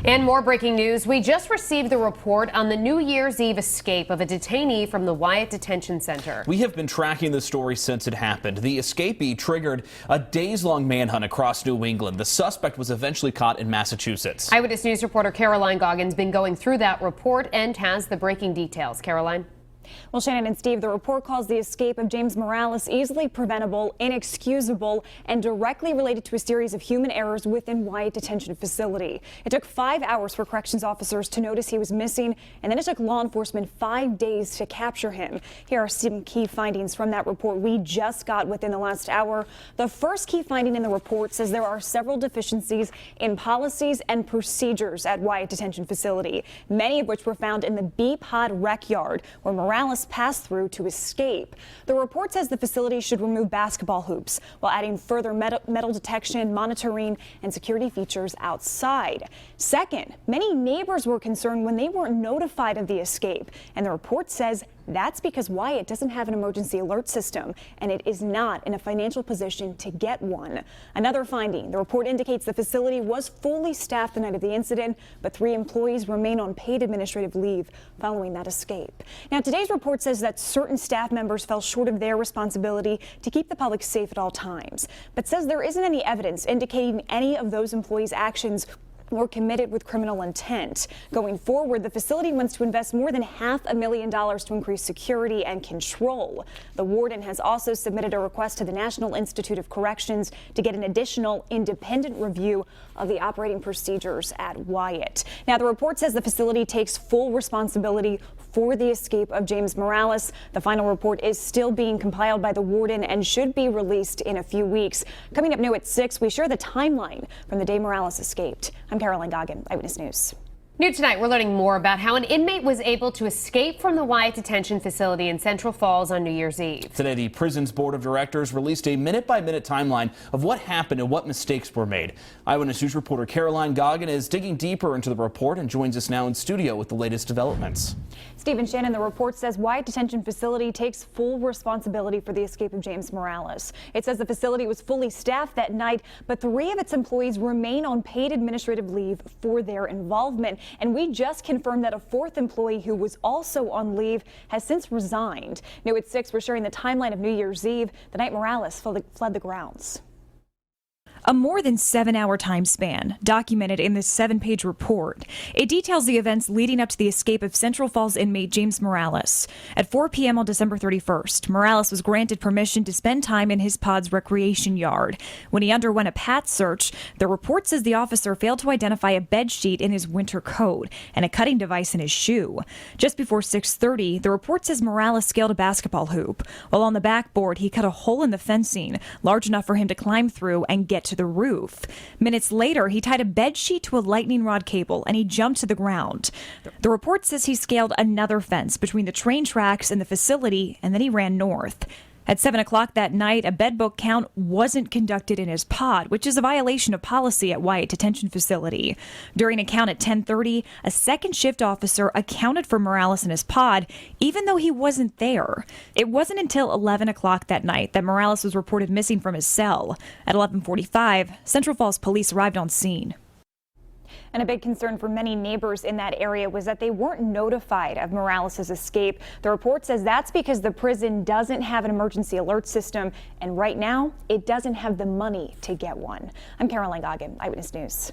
And more breaking news. We just received the report on the New Year's Eve escape of a detainee from the Wyatt Detention Center. We have been tracking the story since it happened. The escapee triggered a days-long manhunt across New England. The suspect was eventually caught in Massachusetts. Eyewitness News reporter Caroline Goggins been going through that report and has the breaking details. Caroline? Well, Shannon and Steve, the report calls the escape of James Morales easily preventable, inexcusable, and directly related to a series of human errors within Wyatt Detention Facility. It took 5 hours for corrections officers to notice he was missing, and then it took law enforcement 5 days to capture him. Here are some key findings from that report we just got within the last hour. The first key finding in the report says there are several deficiencies in policies and procedures at Wyatt Detention Facility, many of which were found in the B-Pod rec yard, where Morales passed through to escape. The report says the facility should remove basketball hoops while adding further metal detection, monitoring, and security features outside. Second, many neighbors were concerned when they weren't notified of the escape, and the report says that's because Wyatt doesn't have an emergency alert system, and it is not in a financial position to get one. Another finding, the report indicates the facility was fully staffed the night of the incident, but 3 employees remain on paid administrative leave following that escape. Now, today's report says that certain staff members fell short of their responsibility to keep the public safe at all times, but says there isn't any evidence indicating any of those employees' actions were committed with criminal intent. Going forward, the facility wants to invest more than $500,000 to increase security and control. The warden has also submitted a request to the National Institute of Corrections to get an additional independent review of the operating procedures at Wyatt. Now, the report says the facility takes full responsibility for the escape of James Morales. The final report is still being compiled by the warden and should be released in a few weeks. Coming up new at 6, we share the timeline from the day Morales escaped. I'm Caroline Goggins, Eyewitness News. New tonight, we're learning more about how an inmate was able to escape from the Wyatt Detention Facility in Central Falls on New Year's Eve. Today, the prison's board of directors released a minute-by-minute timeline of what happened and what mistakes were made. Eyewitness News reporter Caroline Goggins is digging deeper into the report and joins us now in studio with the latest developments. Stephen Shannon, the report says Wyatt Detention Facility takes full responsibility for the escape of James Morales. It says the facility was fully staffed that night, but 3 of its employees remain on paid administrative leave for their involvement. And we just confirmed that a 4th employee who was also on leave has since resigned. New at 6, we're sharing the timeline of New Year's Eve, the night Morales fled the grounds. A more than 7-hour time span documented in this 7-page report. It details the events leading up to the escape of Central Falls inmate James Morales. At 4 p.m. on December 31st, Morales was granted permission to spend time in his pod's recreation yard. When he underwent a pat search, the report says the officer failed to identify a bed sheet in his winter coat and a cutting device in his shoe. Just before 6:30, the report says Morales scaled a basketball hoop. While on the backboard, he cut a hole in the fencing large enough for him to climb through and get to the roof. Minutes later, he tied a bed sheet to a lightning rod cable and he jumped to the ground. The report says he scaled another fence between the train tracks and the facility, and then he ran north. At 7 o'clock that night, a bedbook count wasn't conducted in his pod, which is a violation of policy at Wyatt Detention Facility. During a count at 10:30, a second shift officer accounted for Morales in his pod, even though he wasn't there. It wasn't until 11 o'clock that night that Morales was reported missing from his cell. At 11:45, Central Falls police arrived on scene. And a big concern for many neighbors in that area was that they weren't notified of Morales' escape. The report says that's because the prison doesn't have an emergency alert system, and right now it doesn't have the money to get one. I'm Caroline Goggins, Eyewitness News.